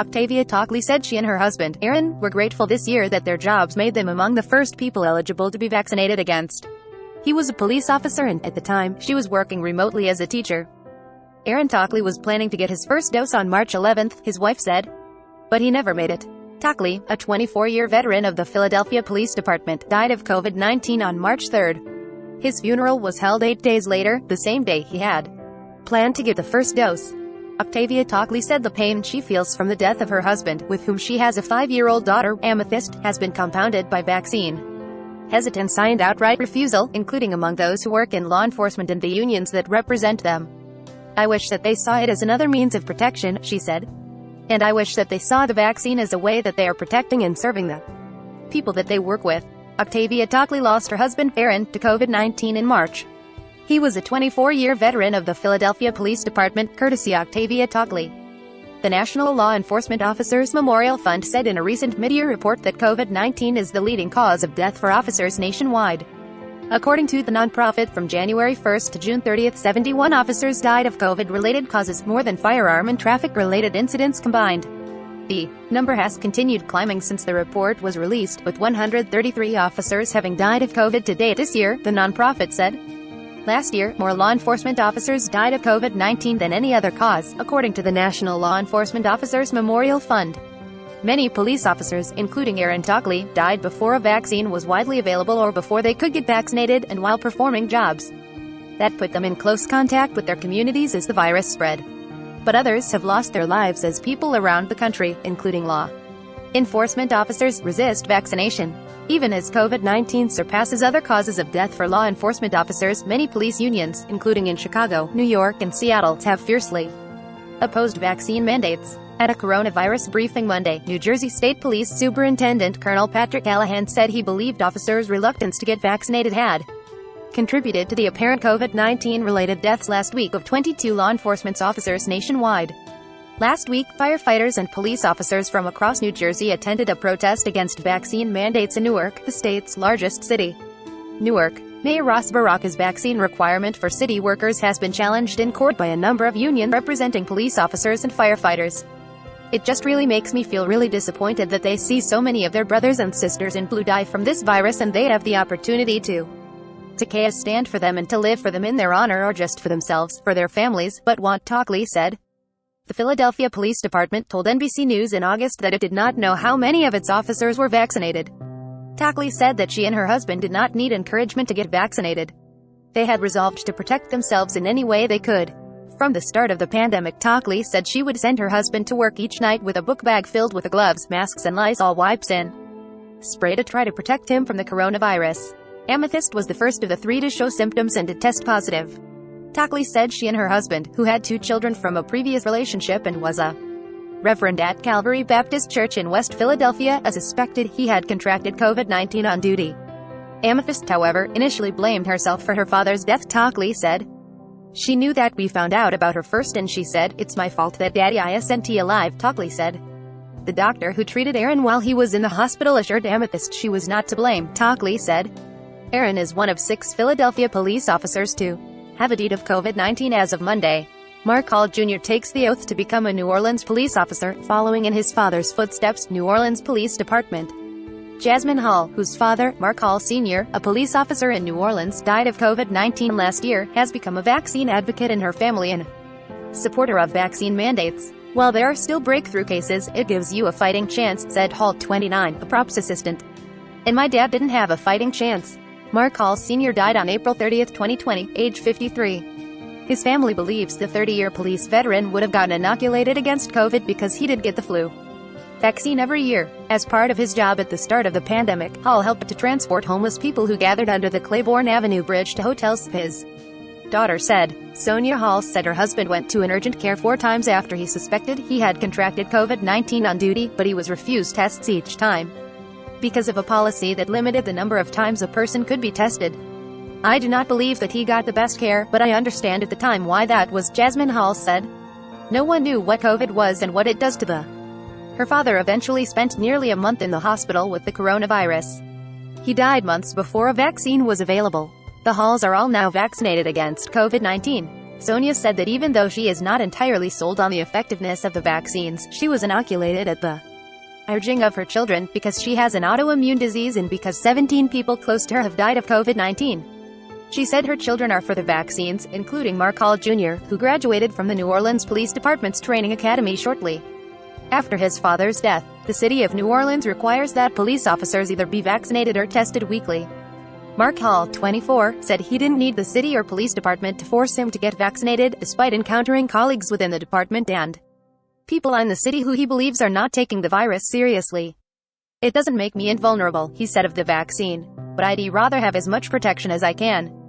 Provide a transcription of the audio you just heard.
Octavia Tockley said she and her husband, Aaron, were grateful this year that their jobs made them among the first people eligible to be vaccinated against. He was a police officer and, at the time, she was working remotely as a teacher. Aaron Tockley was planning to get his first dose on March 11, his wife said. But he never made it. Tockley, a 24-year veteran of the Philadelphia Police Department, died of COVID-19 on March 3. His funeral was held 8 days later, the same day he had planned to get the first dose. Octavia Tockley said the pain she feels from the death of her husband, with whom she has a 5-year-old daughter, Amethyst, has been compounded by vaccine hesitance and outright refusal, including among those who work in law enforcement and the unions that represent them. I wish that they saw it as another means of protection, she said. And I wish that they saw the vaccine as a way that they are protecting and serving the people that they work with. Octavia Tockley lost her husband, Aaron, to COVID-19 in March. He was a 24-year veteran of the Philadelphia Police Department, courtesy Octavia Tockley. The National Law Enforcement Officers Memorial Fund said in a recent mid-year report that COVID-19 is the leading cause of death for officers nationwide. According to the nonprofit, from January 1 to June 30, 71 officers died of COVID-related causes, more than firearm and traffic-related incidents combined. The number has continued climbing since the report was released, with 133 officers having died of COVID to date this year, the nonprofit said. Last year, more law enforcement officers died of COVID-19 than any other cause, according to the National Law Enforcement Officers Memorial Fund. Many police officers, including Aaron Tockley, died before a vaccine was widely available or before they could get vaccinated and while performing jobs that put them in close contact with their communities as the virus spread. But others have lost their lives as people around the country, including law enforcement officers, resist vaccination. Even as COVID-19 surpasses other causes of death for law enforcement officers, many police unions, including in Chicago, New York, and Seattle, have fiercely opposed vaccine mandates. At a coronavirus briefing Monday, New Jersey State Police Superintendent Colonel Patrick Callahan said he believed officers' reluctance to get vaccinated had contributed to the apparent COVID-19-related deaths last week of 22 law enforcement officers nationwide. Last week, firefighters and police officers from across New Jersey attended a protest against vaccine mandates in Newark, the state's largest city. Newark. Mayor Ras Baraka's vaccine requirement for city workers has been challenged in court by a number of unions representing police officers and firefighters. It just really makes me feel really disappointed that they see so many of their brothers and sisters in blue die from this virus and they have the opportunity to take a stand for them and to live for them in their honor or just for themselves, for their families, but want, Tockley said. The Philadelphia Police Department told NBC News in August that it did not know how many of its officers were vaccinated. Tockley said that she and her husband did not need encouragement to get vaccinated. They had resolved to protect themselves in any way they could. From the start of the pandemic, Tockley said she would send her husband to work each night with a book bag filled with gloves, masks and Lysol wipes and spray to try to protect him from the coronavirus. Amethyst was the first of the 3 to show symptoms and to test positive. Tockley said she and her husband, who had 2 children from a previous relationship and was a reverend at Calvary Baptist Church in West Philadelphia, suspected he had contracted COVID-19 on duty. Amethyst, however, initially blamed herself for her father's death, Tockley said. She knew that we found out about her first and she said, "It's my fault that Daddy isn't alive," Tockley said. The doctor who treated Aaron while he was in the hospital assured Amethyst she was not to blame, Tockley said. Aaron is one of 6 Philadelphia police officers to have died of COVID-19 as of Monday. Mark Hall Jr. takes the oath to become a New Orleans police officer, following in his father's footsteps, New Orleans Police Department. Jasmine Hall, whose father, Mark Hall Sr., a police officer in New Orleans, died of COVID-19 last year, has become a vaccine advocate in her family and supporter of vaccine mandates. While there are still breakthrough cases, it gives you a fighting chance, said Hall, 29, a props assistant. And my dad didn't have a fighting chance. Mark Hall Sr. died on April 30, 2020, age 53. His family believes the 30-year police veteran would have gotten inoculated against COVID because he did get the flu vaccine every year. As part of his job at the start of the pandemic, Hall helped to transport homeless people who gathered under the Claiborne Avenue Bridge to hotels, his daughter said. Sonia Hall said her husband went to an urgent care 4 times after he suspected he had contracted COVID-19 on duty, but he was refused tests each time because of a policy that limited the number of times a person could be tested. I do not believe that he got the best care, but I understand at the time why that was, Jasmine Hall said. No one knew what COVID was and what it does to the. Her father eventually spent nearly a month in the hospital with the coronavirus. He died months before a vaccine was available. The Halls are all now vaccinated against COVID-19. Sonia said that even though she is not entirely sold on the effectiveness of the vaccines, she was inoculated at the urging of her children, because she has an autoimmune disease and because 17 people close to her have died of COVID-19. She said her children are for the vaccines, including Mark Hall Jr., who graduated from the New Orleans Police Department's training academy shortly after his father's death. The city of New Orleans requires that police officers either be vaccinated or tested weekly. Mark Hall, 24, said he didn't need the city or police department to force him to get vaccinated, despite encountering colleagues within the department and people in the city who he believes are not taking the virus seriously. "It doesn't make me invulnerable," he said of the vaccine, "but I'd rather have as much protection as I can."